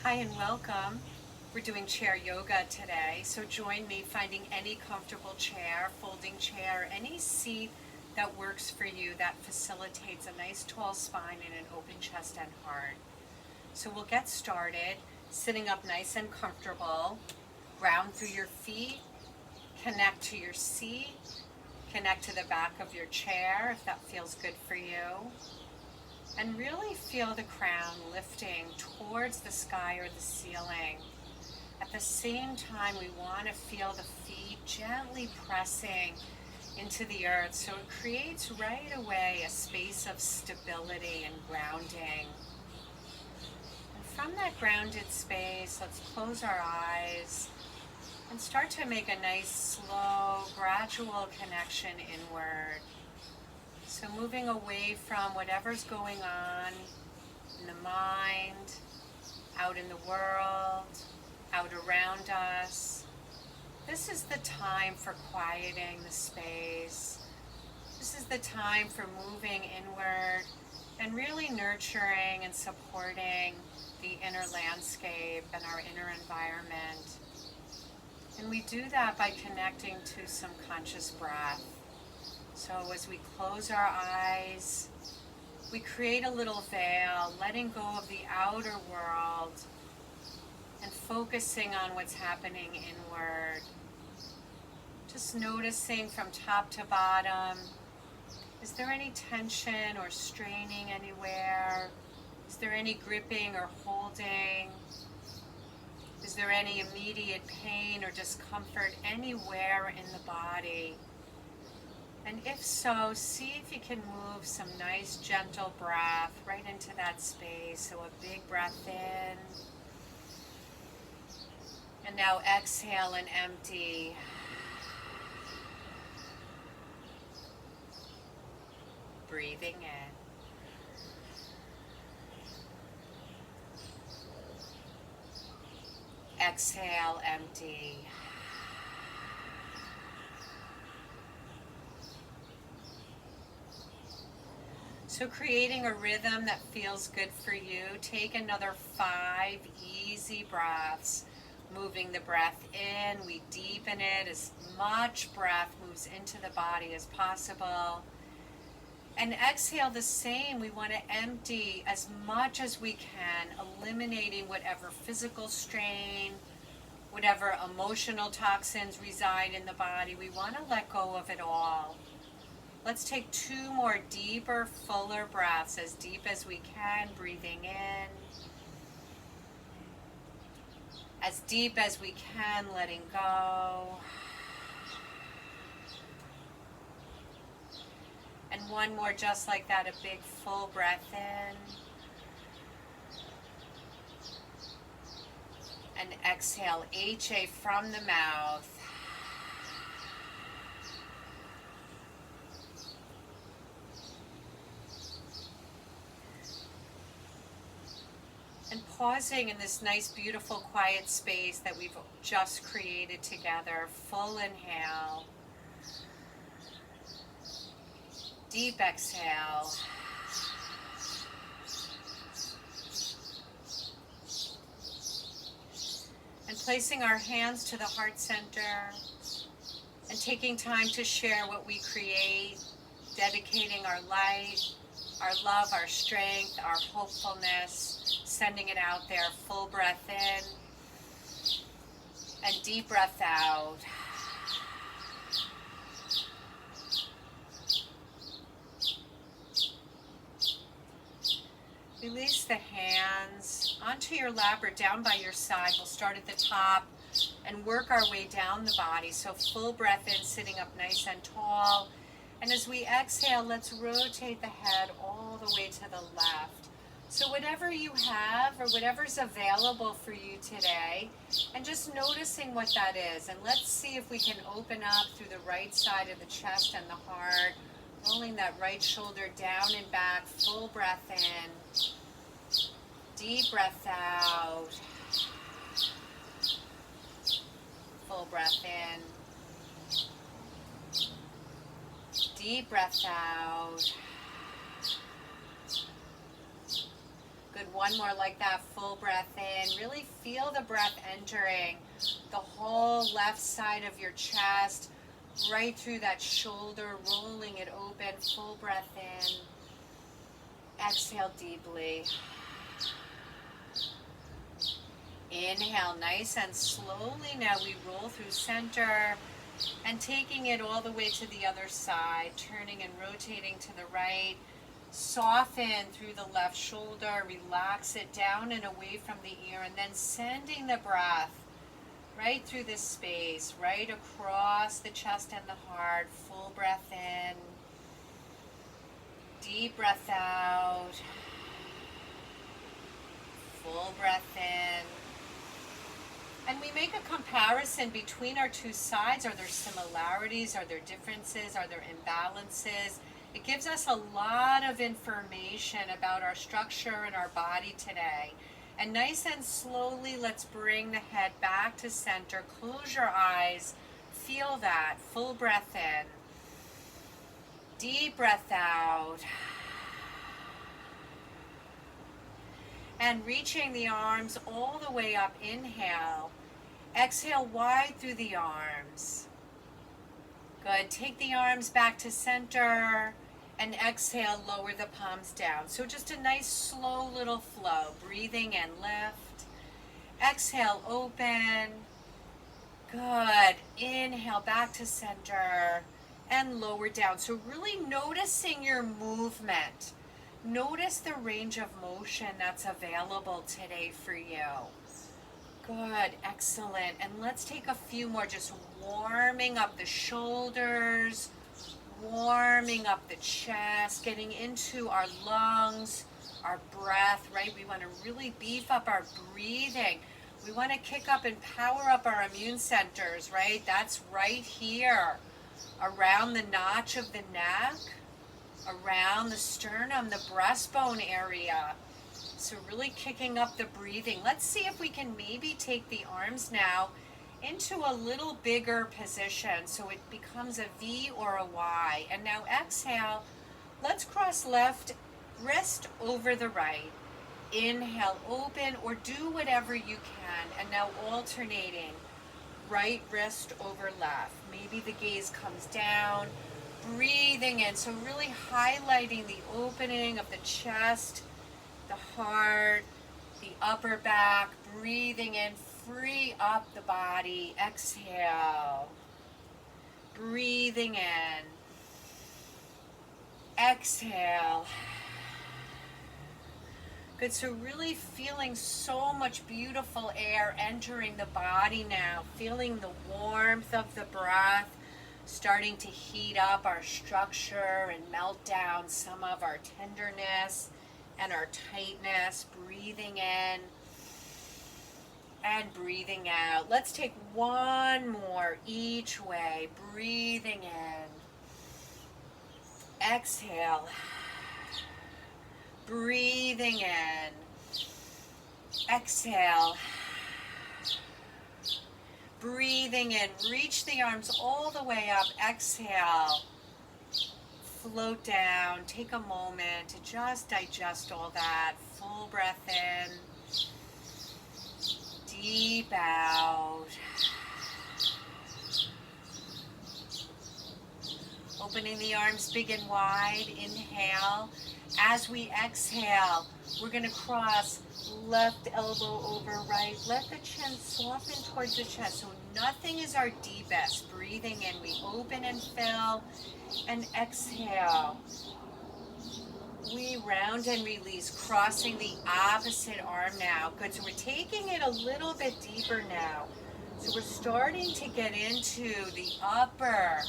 Hi and welcome. We're doing chair yoga today, so join me finding any comfortable chair, folding chair, any seat that works for you that facilitates a nice tall spine and an open chest and heart. So we'll get started sitting up nice and comfortable. Ground through your feet, connect to your seat, connect to the back of your chair if that feels good for you. And really feel the crown lifting towards the sky or the ceiling. At the same time, we want to feel the feet gently pressing into the earth, so it creates right away a space of stability and grounding. And from that grounded space, let's close our eyes and start to make a nice, slow, gradual connection inward. So moving away from whatever's going on in the mind, out in the world, out around us. This is the time for quieting the space. This is the time for moving inward and really nurturing and supporting the inner landscape and our inner environment. And we do that by connecting to some conscious breath. So as we close our eyes, we create a little veil, letting go of the outer world and focusing on what's happening inward. Just noticing from top to bottom, is there any tension or straining anywhere? Is there any gripping or holding? Is there any immediate pain or discomfort anywhere in the body? And if so, see if you can move some nice gentle breath right into that space. So a big breath in. And now exhale and empty. Breathing in. Exhale, empty. So creating a rhythm that feels good for you, take another 5 easy breaths. Moving the breath in, we deepen it, as much breath moves into the body as possible. And exhale the same, we want to empty as much as we can, eliminating whatever physical strain, whatever emotional toxins reside in the body. We want to let go of it all. Let's take 2 more deeper, fuller breaths, as deep as we can, breathing in. As deep as we can, letting go. And 1 more just like that, a big full breath in. And exhale, HA from the mouth. And pausing in this nice, beautiful, quiet space that we've just created together. Full inhale. Deep exhale. And placing our hands to the heart center and taking time to share what we create, dedicating our light, our love, our strength, our hopefulness, sending it out there. Full breath in and deep breath out. Release the hands onto your lap or down by your side. We'll start at the top and work our way down the body. So full breath in, sitting up nice and tall. And as we exhale, let's rotate the head all the way to the left. So whatever you have or whatever's available for you today, and just noticing what that is. And let's see if we can open up through the right side of the chest and the heart, rolling that right shoulder down and back, full breath in, deep breath out, full breath in, deep breath out. Good, one more like that, full breath in. Really feel the breath entering the whole left side of your chest, right through that shoulder, rolling it open, full breath in. Exhale deeply. Inhale nice and slowly. Now we roll through center and taking it all the way to the other side, turning and rotating to the right. Soften through the left shoulder, relax it down and away from the ear, and then sending the breath right through this space, right across the chest and the heart. Full breath in, deep breath out, full breath in. And we make a comparison between our two sides. Are there similarities? Are there differences? Are there imbalances? It gives us a lot of information about our structure and our body today. And nice and slowly, let's bring the head back to center. Close your eyes. Feel that. Full breath in. Deep breath out. And reaching the arms all the way up. Inhale. Exhale wide through the arms. Good. Take the arms back to center and exhale, lower the palms down. So just a nice slow little flow. Breathing and lift. Exhale, open. Good. Inhale back to center and lower down. So really noticing your movement. Notice the range of motion that's available today for you. Good, excellent. And let's take a few more, just warming up the shoulders, warming up the chest, getting into our lungs, our breath, right? We want to really beef up our breathing. We want to kick up and power up our immune centers, right? That's right here, around the notch of the neck, around the sternum, the breastbone area. So really kicking up the breathing. Let's see if we can maybe take the arms now into a little bigger position so it becomes a V or a Y. And now exhale. Let's cross left wrist over the right. Inhale, open, or do whatever you can. And now alternating. Right wrist over left. Maybe the gaze comes down. Breathing in. So really highlighting the opening of the chest, the heart, the upper back, breathing in, free up the body, exhale, breathing in, exhale. Good, so really feeling so much beautiful air entering the body now, feeling the warmth of the breath, starting to heat up our structure and melt down some of our tenderness and our tightness, breathing in and breathing out. Let's take one more each way, breathing in, exhale, breathing in, exhale, breathing in, reach the arms all the way up, exhale, float down, take a moment to just digest all that. Full breath in, deep out. Opening the arms big and wide, inhale. As we exhale, we're going to cross left elbow over right. Let the chin soften towards the chest so nothing is our deepest. Breathing in, we open and fill. And exhale. We round and release, crossing the opposite arm now. Good, so we're taking it a little bit deeper now. So we're starting to get into the upper,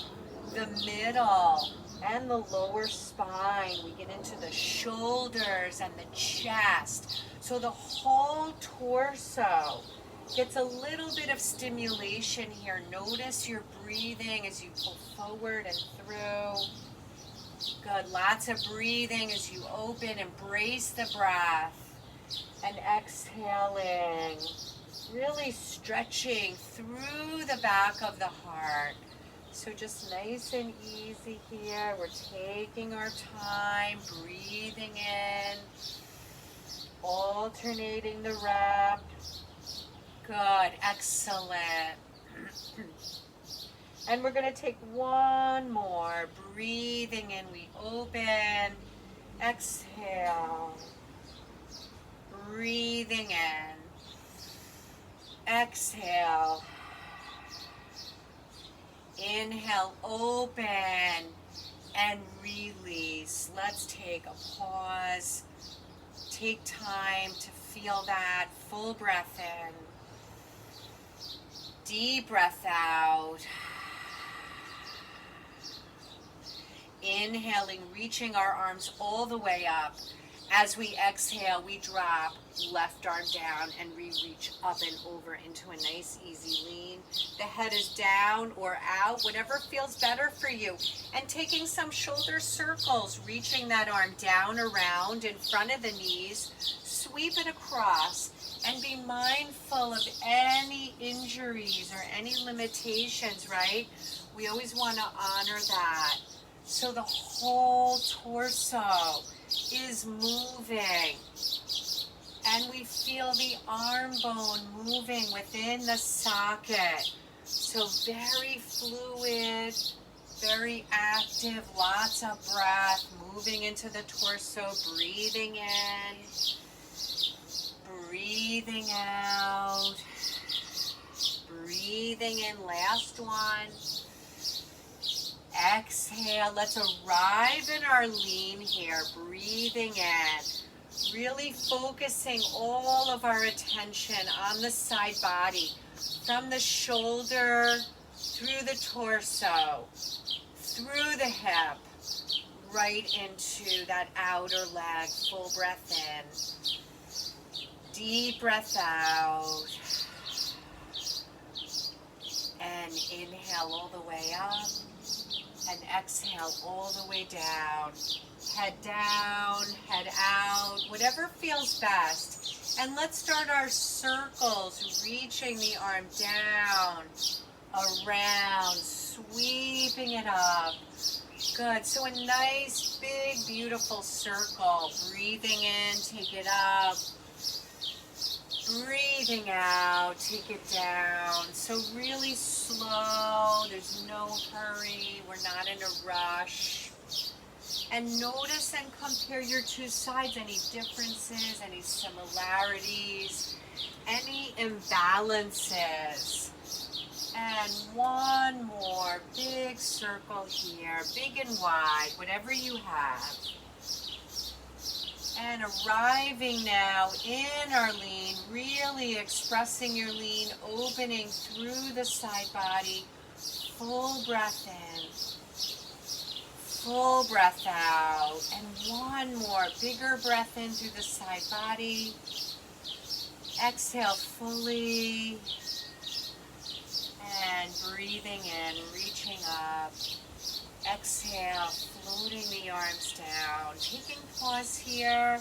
the middle, and the lower spine. We get into the shoulders and the chest. So the whole torso gets a little bit of stimulation here. Notice your breathing as you pull forward and through. Good, lots of breathing as you open, embrace the breath. And exhaling, really stretching through the back of the heart. So just nice and easy here. We're taking our time, breathing in Alternating the rep. Good, excellent. And we're going to take one more. Breathing in, we open. Exhale. Breathing in. Exhale. Inhale, open, and release. Let's take a pause. Take time to feel that. Full breath in. Deep breath out. Inhaling, reaching our arms all the way up. As we exhale, we drop left arm down and we reach up and over into a nice easy lean. The head is down or out, whatever feels better for you. And taking some shoulder circles, reaching that arm down around in front of the knees, sweep it across, and be mindful of any injuries or any limitations, right? We always want to honor that. So the whole torso is moving, and we feel the arm bone moving within the socket. So very fluid, very active, lots of breath moving into the torso, breathing in, breathing out, breathing in. Last one. Exhale. Let's arrive in our lean here. Breathing in. Really focusing all of our attention on the side body. From the shoulder, through the torso, through the hip, right into that outer leg. Full breath in. Deep breath out. And inhale all the way up. And exhale all the way down. Head down, head out, whatever feels best. And let's start our circles, reaching the arm down, around, sweeping it up. Good, so a nice, big, beautiful circle. Breathing in, take it up. Breathing out, take it down. So really slow, there's no hurry, we're not in a rush. And notice and compare your two sides, any differences, any similarities, any imbalances. And one more big circle here, big and wide, whatever you have. And arriving now in our lean, really expressing your lean, opening through the side body. Full breath in, full breath out. And one more, bigger breath in through the side body. Exhale fully. And breathing in, reaching up. Exhale, floating the arms down. Taking pause here,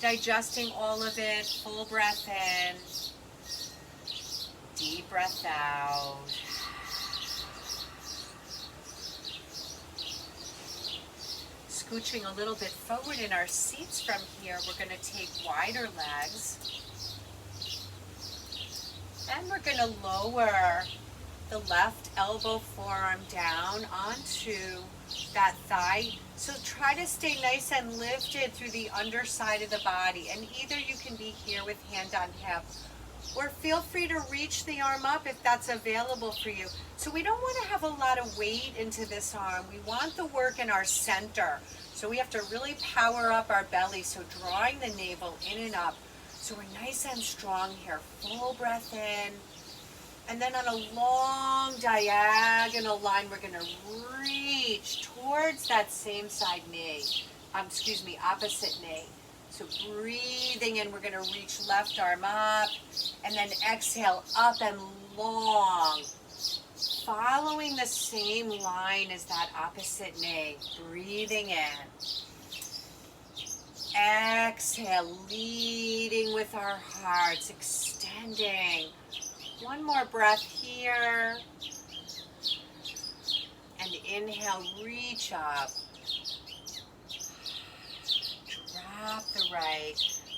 digesting all of it. Full breath in, deep breath out. Scooching a little bit forward in our seats from here, we're going to take wider legs. And we're going to lower the left elbow forearm down onto that thigh. So try to stay nice and lifted through the underside of the body. And either you can be here with hand on hip, or feel free to reach the arm up if that's available for you. So we don't want to have a lot of weight into this arm. We want the work in our center. So we have to really power up our belly. So drawing the navel in and up. So we're nice and strong here. Full breath in. And then on a long diagonal line, we're going to reach towards that same side knee. Opposite knee. So breathing in, we're going to reach left arm up. And then exhale up and long. Following the same line as that opposite knee. Breathing in. Exhale, leading with our hearts, extending. One more breath here. And inhale, reach up. Drop the right.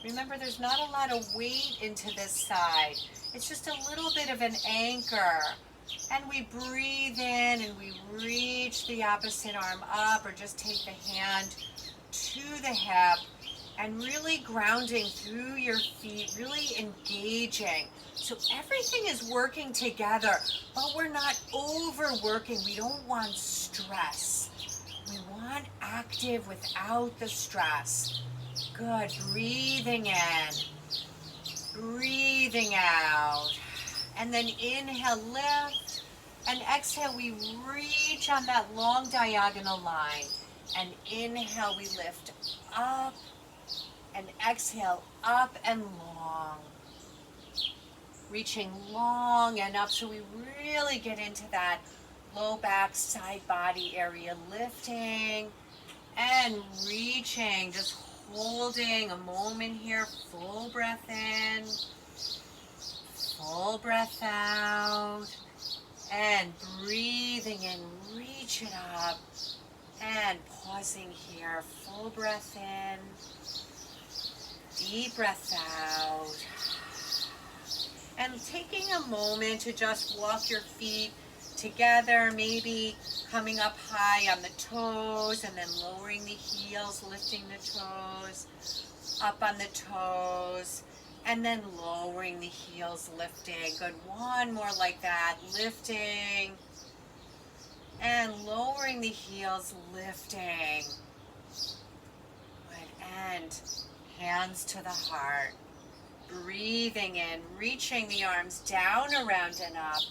Remember, there's not a lot of weight into this side. It's just a little bit of an anchor. And we breathe in and we reach the opposite arm up, or just take the hand to the hip and really grounding through your feet, really engaging. So everything is working together, but we're not overworking. We don't want stress. We want active without the stress. Good. Breathing in, breathing out. And then inhale, lift. And exhale, we reach on that long diagonal line. And inhale, we lift up. And exhale, up and long. Reaching long and up, so we really get into that low back, side body area. Lifting and reaching, just holding a moment here. Full breath in, full breath out. And breathing in, reach it up. And pausing here, full breath in. Deep breath out. And taking a moment to just walk your feet together, maybe coming up high on the toes and then lowering the heels, lifting the toes, up on the toes, and then lowering the heels, lifting. Good, one more like that, lifting, and lowering the heels, lifting. Good, and hands to the heart. Breathing in, reaching the arms down, around, and up.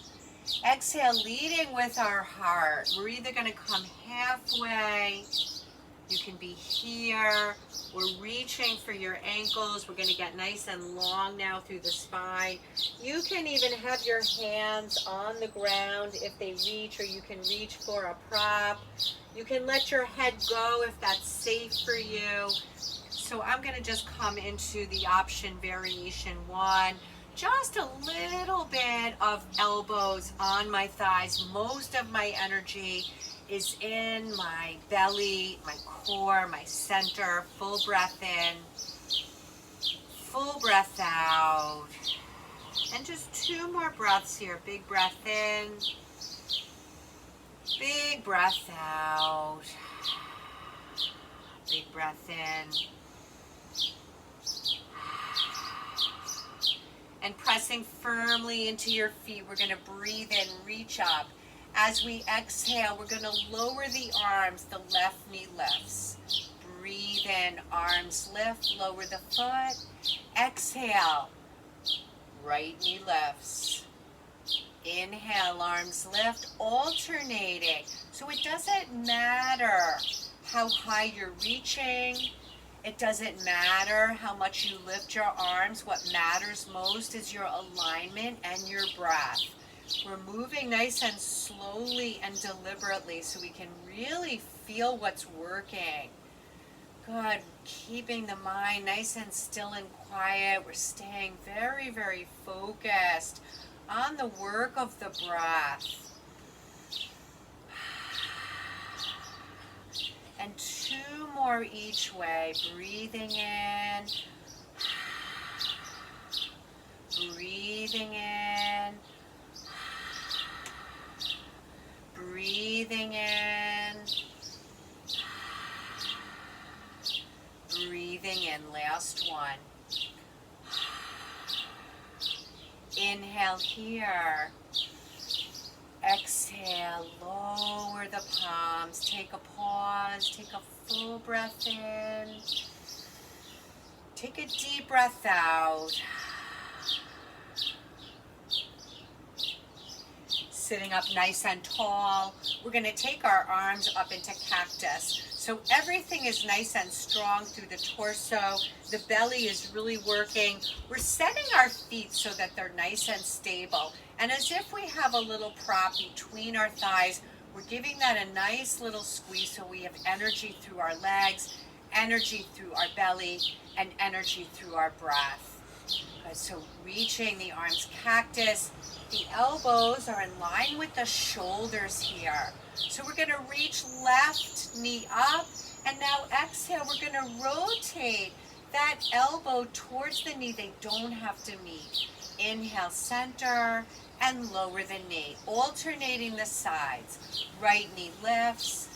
Exhale, leading with our heart. We're either going to come halfway. You can be here. We're reaching for your ankles. We're going to get nice and long now through the spine. You can even have your hands on the ground if they reach, or you can reach for a prop. You can let your head go if that's safe for you. So I'm going to just come into the option variation 1. Just a little bit of elbows on my thighs. Most of my energy is in my belly, my core, my center. Full breath in, full breath out. And just 2 more breaths here. Big breath in, big breath out. Big breath in. And pressing firmly into your feet, we're going to breathe in, reach up. As we exhale, we're going to lower the arms, the left knee lifts. Breathe in, arms lift, lower the foot. Exhale, right knee lifts. Inhale, arms lift, alternating. So it doesn't matter how high you're reaching. It doesn't matter how much you lift your arms. What matters most is your alignment and your breath. We're moving nice and slowly and deliberately so we can really feel what's working. Good. Keeping the mind nice and still and quiet. We're staying very, very focused on the work of the breath. And 2 more each way. Breathing in. Breathing in. Breathing in. Breathing in. Last one. Inhale here. Exhale, lower the palms, take a pause, take a full breath in, take a deep breath out. Sitting up nice and tall, we're going to take our arms up into cactus. So everything is nice and strong through the torso. The belly is really working. We're setting our feet so that they're nice and stable. And as if we have a little prop between our thighs, we're giving that a nice little squeeze so we have energy through our legs, energy through our belly, and energy through our breath. Good. So reaching the arms cactus. The elbows are in line with the shoulders here. So we're going to reach left knee up, and now exhale, we're going to rotate that elbow towards the knee. They don't have to meet. Inhale, center, and lower the knee, alternating the sides. Right knee lifts.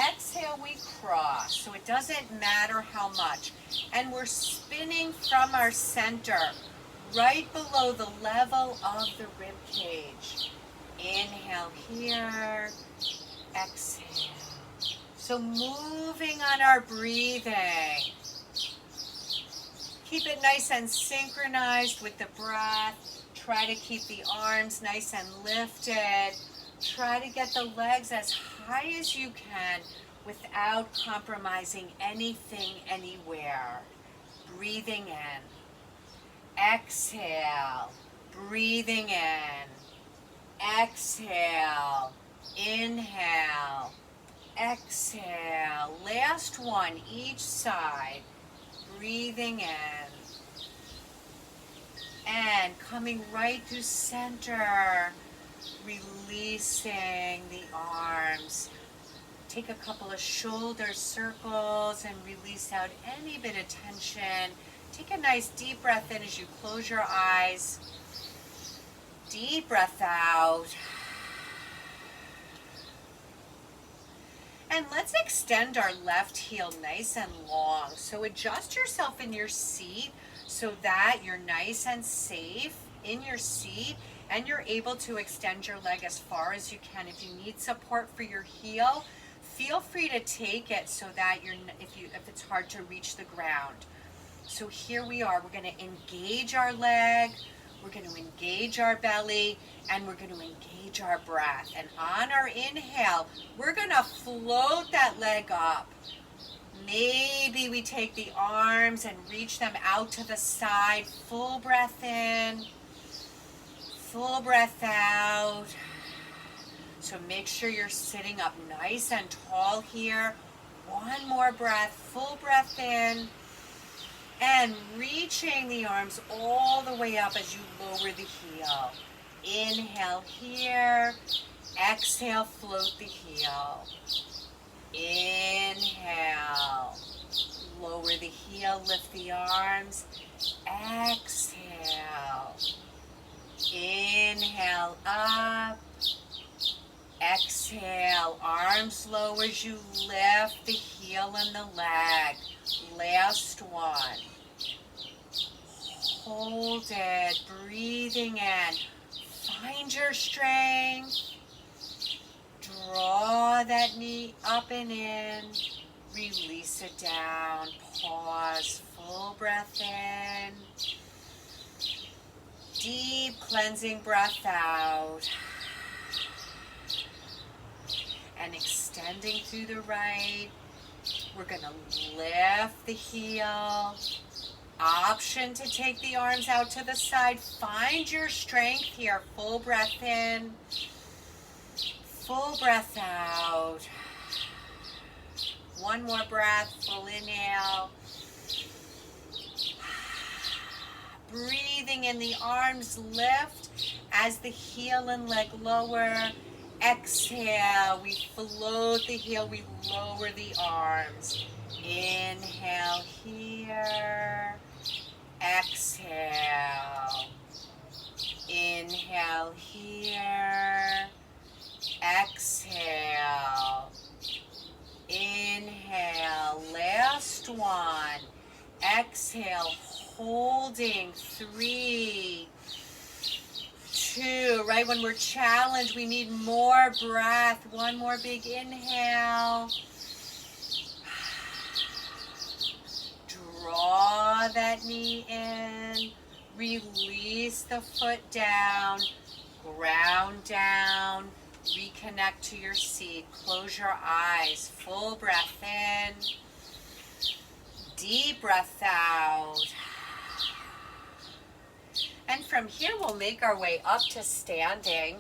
Exhale, we cross. So it doesn't matter how much. And we're spinning from our center, right below the level of the rib cage. Inhale here, exhale. So moving on our breathing. Keep it nice and synchronized with the breath. Try to keep the arms nice and lifted. Try to get the legs as high as you can without compromising anything anywhere. Breathing in. Exhale. Breathing in. Exhale. Inhale. Exhale. Last one, each side. Breathing in. And coming right to center. Releasing the arms. Take a couple of shoulder circles and release out any bit of tension. Take a nice deep breath in as you close your eyes. Deep breath out. And let's extend our left heel nice and long. So adjust yourself in your seat so that you're nice and safe in your seat and you're able to extend your leg as far as you can. If you need support for your heel, feel free to take it so that if it's hard to reach the ground. So here we are. We're going to engage our leg. We're going to engage our belly, and we're going to engage our breath. And on our inhale, we're going to float that leg up. Maybe we take the arms and reach them out to the side. Full breath in, full breath out. So make sure you're sitting up nice and tall here. One more breath, full breath in. And reaching the arms all the way up as you lower the heel. Inhale here. Exhale, float the heel. Inhale. Lower the heel, lift the arms. Exhale. Inhale up. Exhale. Arms low as you lift the heel and the leg. Last one. Hold it, breathing in. Find your strength. Draw that knee up and in. Release it down. Pause. Full breath in. Deep cleansing breath out. And extending through the right. We're going to lift the heel. Option to take the arms out to the side. Find your strength here. Full breath in. Full breath out. One more breath. Full inhale. Breathing in, the arms lift as the heel and leg lower. Exhale, we float the heel, we lower the arms. Inhale here. Exhale. Inhale here. Exhale. Inhale. Last one. Exhale. Holding. 3, 2. Right when we're challenged, we need more breath. One more big inhale. Draw that knee in. Release the foot down. Ground down. Reconnect to your seat. Close your eyes. Full breath in. Deep breath out. And from here, we'll make our way up to standing.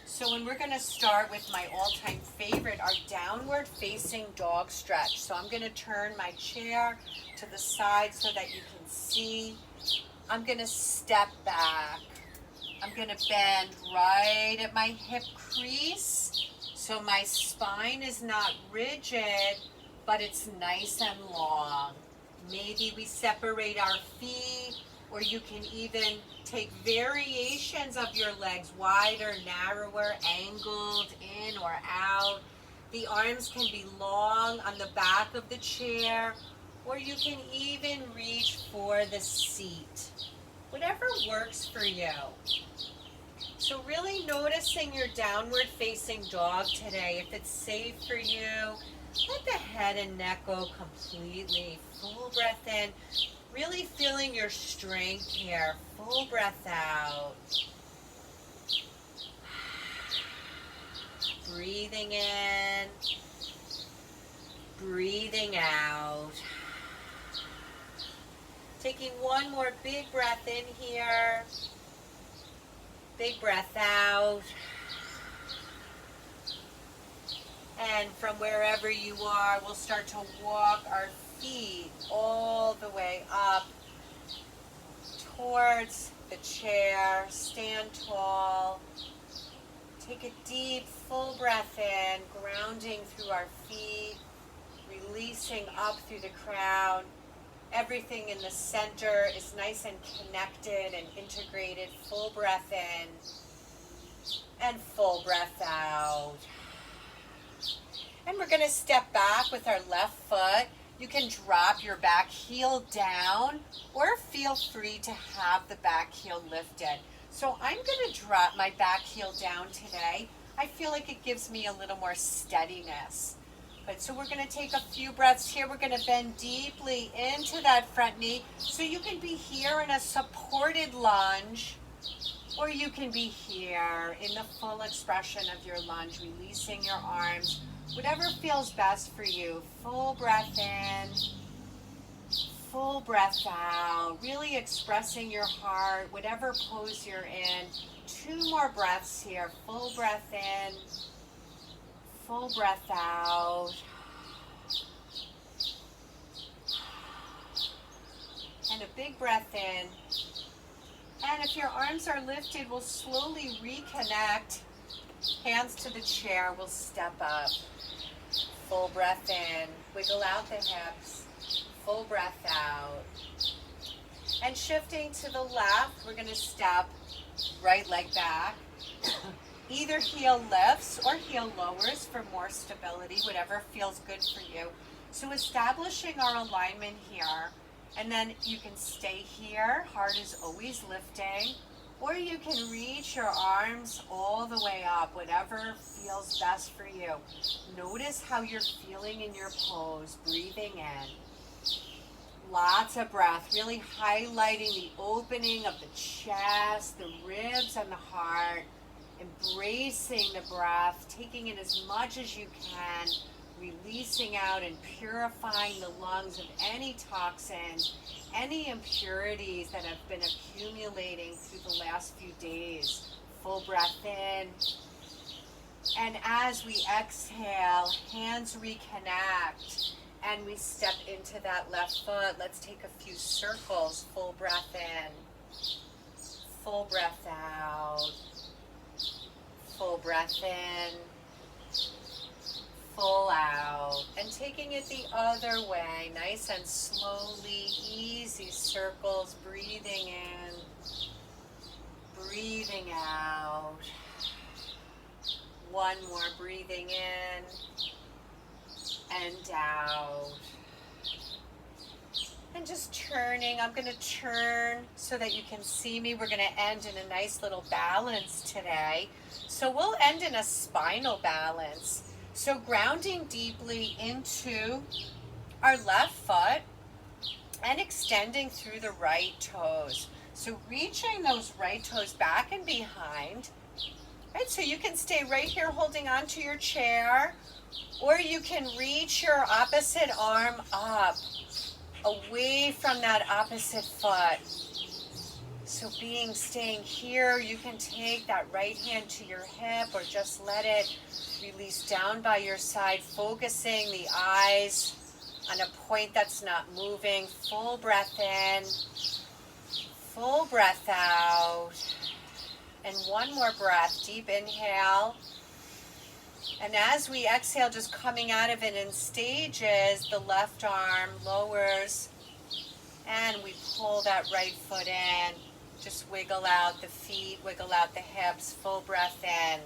So when we're going to start with my all-time favorite, our downward facing dog stretch. So I'm going to turn my chair to the side so that you can see. I'm going to step back. I'm going to bend right at my hip crease. So my spine is not rigid, but it's nice and long. Maybe we separate our feet, or you can even take variations of your legs, wider, narrower, angled, in or out. The arms can be long on the back of the chair, or you can even reach for the seat. Whatever works for you. So really noticing your downward facing dog today. If it's safe for you, let the head and neck go completely. Full breath in. Really feeling your strength here. Full breath out. Breathing in. Breathing out. Taking one more big breath in here. Big breath out. And from wherever you are, we'll start to walk our feet all the way up towards the chair. Stand tall. Take a deep, full breath in, grounding through our feet, releasing up through the crown. Everything in the center is nice and connected and integrated. Full breath in and full breath out. And we're going to step back with our left foot. You can drop your back heel down or feel free to have the back heel lifted. So I'm going to drop my back heel down today. I feel like it gives me a little more steadiness. But so we're going to take a few breaths here. We're going to bend deeply into that front knee. So you can be here in a supported lunge, or you can be here in the full expression of your lunge, releasing your arms. Whatever feels best for you. Full breath in, full breath out. Really expressing your heart, whatever pose you're in. 2 more breaths here. Full breath in. Full breath out. And a big breath in. And if your arms are lifted, we'll slowly reconnect. Hands to the chair, we'll step up. Full breath in. Wiggle out the hips. Full breath out. And shifting to the left, we're going to step right leg back. Either heel lifts or heel lowers for more stability, whatever feels good for you. So establishing our alignment here, and then you can stay here, heart is always lifting, or you can reach your arms all the way up, whatever feels best for you. Notice how you're feeling in your pose, breathing in. Lots of breath, really highlighting the opening of the chest, the ribs and the heart. Embracing the breath, taking in as much as you can, releasing out and purifying the lungs of any toxins, any impurities that have been accumulating through the last few days. Full breath in. And as we exhale, hands reconnect, and we step into that left foot. Let's take a few circles. Full breath in. Full breath out. Full breath in, full out, and taking it the other way, nice and slowly, easy circles, breathing in, breathing out. One more, breathing in and out. And just turning, I'm going to turn so that you can see me. We're going to end in a nice little balance today. So we'll end in a spinal balance. So grounding deeply into our left foot and extending through the right toes. So reaching those right toes back and behind. Right, so you can stay right here holding on to your chair, or you can reach your opposite arm up, away from that opposite foot. So staying here, you can take that right hand to your hip or just let it release down by your side, focusing the eyes on a point that's not moving. Full breath in, full breath out. And one more breath, deep inhale. And as we exhale, just coming out of it in stages, the left arm lowers And we pull that right foot in. Just wiggle out the feet, wiggle out the hips. Full breath in,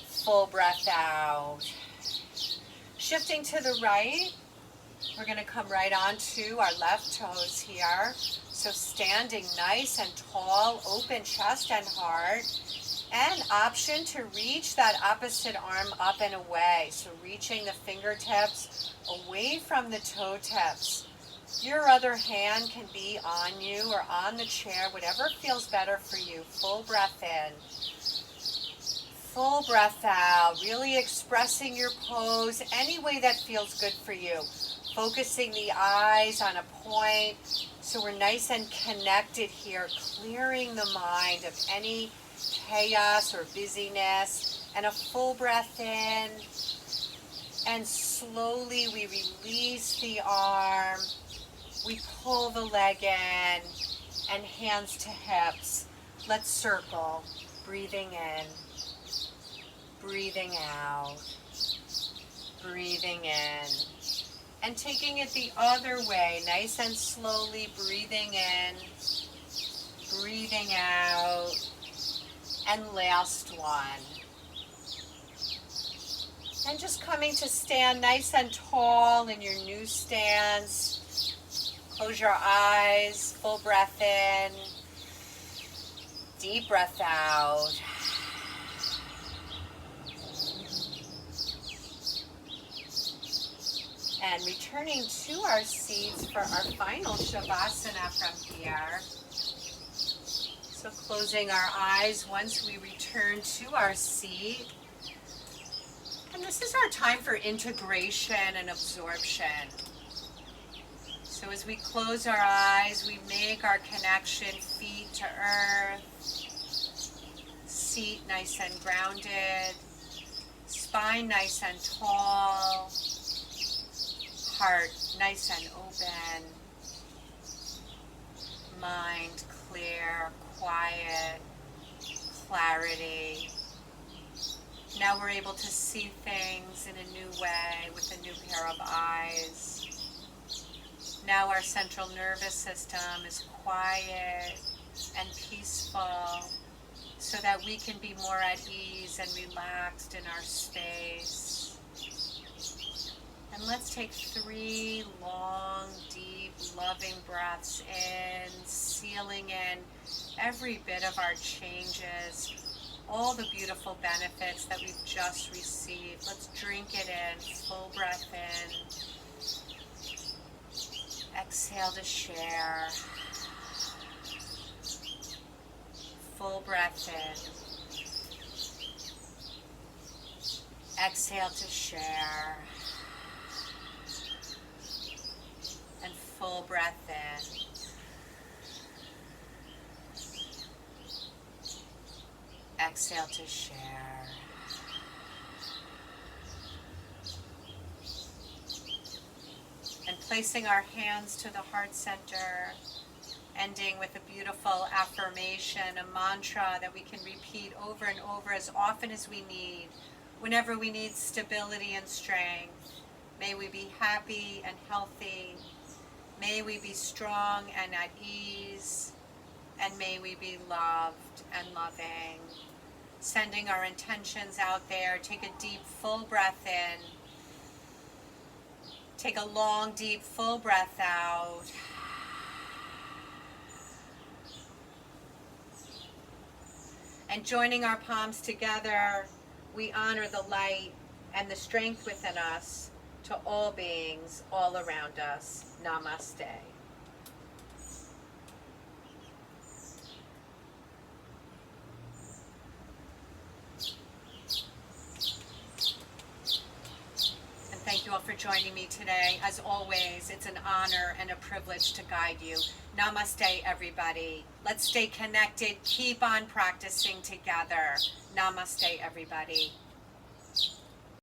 full breath out. Shifting to the right, we're going to come right onto our left toes here. So standing nice and tall, open chest and heart. And option to reach that opposite arm up and away. So reaching the fingertips away from the toe tips. Your other hand can be on you or on the chair, whatever feels better for you. Full breath in. Full breath out. Really expressing your pose any way that feels good for you. Focusing the eyes on a point so we're nice and connected here. Clearing the mind of any chaos or busyness. And a full breath in. And slowly we release the arm. We pull the leg in and hands to hips. Let's circle. Breathing in. Breathing out. Breathing in. And taking it the other way, nice and slowly, breathing in, breathing out. And last one. And just coming to stand nice and tall in your new stance. Close your eyes, full breath in, deep breath out. And returning to our seats for our final Shavasana from here. So closing our eyes once we return to our seat. And this is our time for integration and absorption. So as we close our eyes, we make our connection, feet to earth, seat nice and grounded, spine nice and tall, heart nice and open, mind clear, quiet, clarity. Now we're able to see things in a new way with a new pair of eyes. Now our central nervous system is quiet and peaceful so that we can be more at ease and relaxed in our space. And let's take 3 long, deep, loving breaths in, sealing in every bit of our changes, all the beautiful benefits that we've just received. Let's drink it in, full breath in. Exhale to share. Full breath in. Exhale to share. And full breath in. Exhale to share. And placing our hands to the heart center, ending with a beautiful affirmation, a mantra that we can repeat over and over as often as we need, whenever we need stability and strength. May we be happy and healthy. May we be strong and at ease. And may we be loved and loving. Sending our intentions out there. Take a deep, full breath in. Take a long, deep, full breath out. And joining our palms together, we honor the light and the strength within us to all beings all around us. Namaste. Thank you all for joining me today. As always, it's an honor and a privilege to guide you. Namaste, everybody. Let's stay connected. Keep on practicing together. Namaste, everybody.